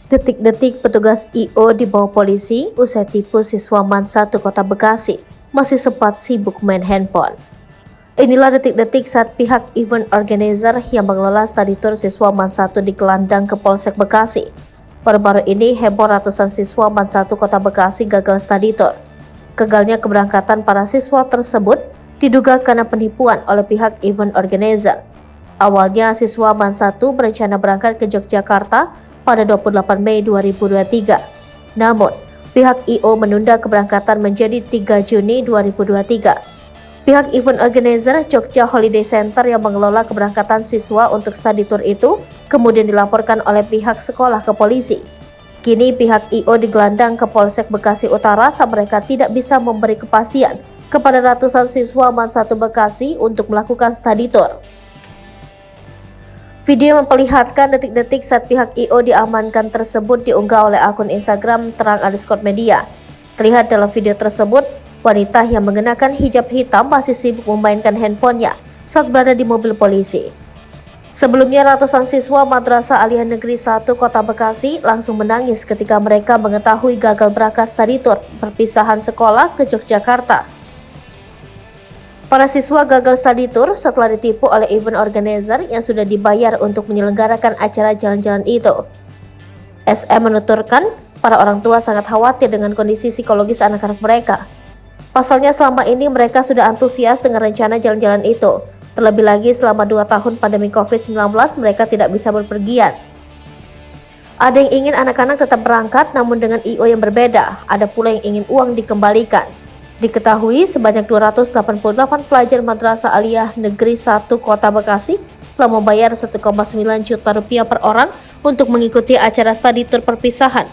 Detik-detik petugas I.O. dibawa polisi usai tipu siswa MAN 1 Kota Bekasi masih sempat sibuk main handphone. Inilah detik-detik saat pihak event organizer yang mengelola study tour siswa MAN 1 digelandang ke Polsek Bekasi. Baru-baru ini heboh ratusan siswa MAN 1 Kota Bekasi gagal study tour. Gagalnya keberangkatan para siswa tersebut diduga karena penipuan oleh pihak event organizer. Awalnya siswa MAN 1 berencana berangkat ke Yogyakarta pada 28 Mei 2023. Namun, pihak I.O. menunda keberangkatan menjadi 3 Juni 2023. Pihak event organizer Jogja Holiday Center yang mengelola keberangkatan siswa untuk study tour itu kemudian dilaporkan oleh pihak sekolah ke polisi. Kini pihak I.O. digelandang ke Polsek Bekasi Utara saat mereka tidak bisa memberi kepastian kepada ratusan siswa MAN 1 Bekasi untuk melakukan study tour. Video yang memperlihatkan detik-detik saat pihak I.O. diamankan tersebut diunggah oleh akun Instagram terang_media. Terlihat dalam video tersebut, wanita yang mengenakan hijab hitam masih sibuk memainkan handphonenya saat berada di mobil polisi. Sebelumnya, ratusan siswa Madrasah Aliyah Negeri 1 Kota Bekasi langsung menangis ketika mereka mengetahui gagal berangkat study tour perpisahan sekolah ke Yogyakarta. Para siswa gagal study tour setelah ditipu oleh event organizer yang sudah dibayar untuk menyelenggarakan acara jalan-jalan itu. SM menuturkan, para orang tua sangat khawatir dengan kondisi psikologis anak-anak mereka. Pasalnya selama ini mereka sudah antusias dengan rencana jalan-jalan itu. Terlebih lagi selama 2 tahun pandemi COVID-19 mereka tidak bisa berpergian. Ada yang ingin anak-anak tetap berangkat namun dengan I.O. yang berbeda. Ada pula yang ingin uang dikembalikan. Diketahui sebanyak 288 pelajar Madrasah Aliyah Negeri 1 Kota Bekasi telah membayar 1,9 juta rupiah per orang untuk mengikuti acara study tour perpisahan.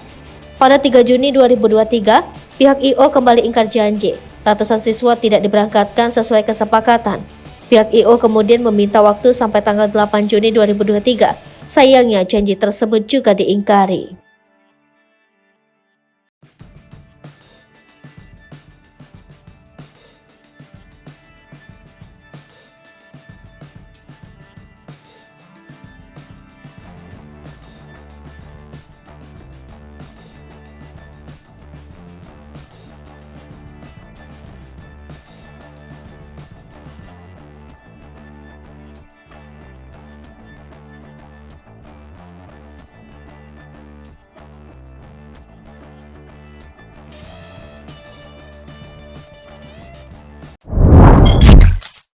Pada 3 Juni 2023, pihak I.O. kembali ingkar janji. Ratusan siswa tidak diberangkatkan sesuai kesepakatan. Pihak I.O. kemudian meminta waktu sampai tanggal 8 Juni 2023. Sayangnya janji tersebut juga diingkari.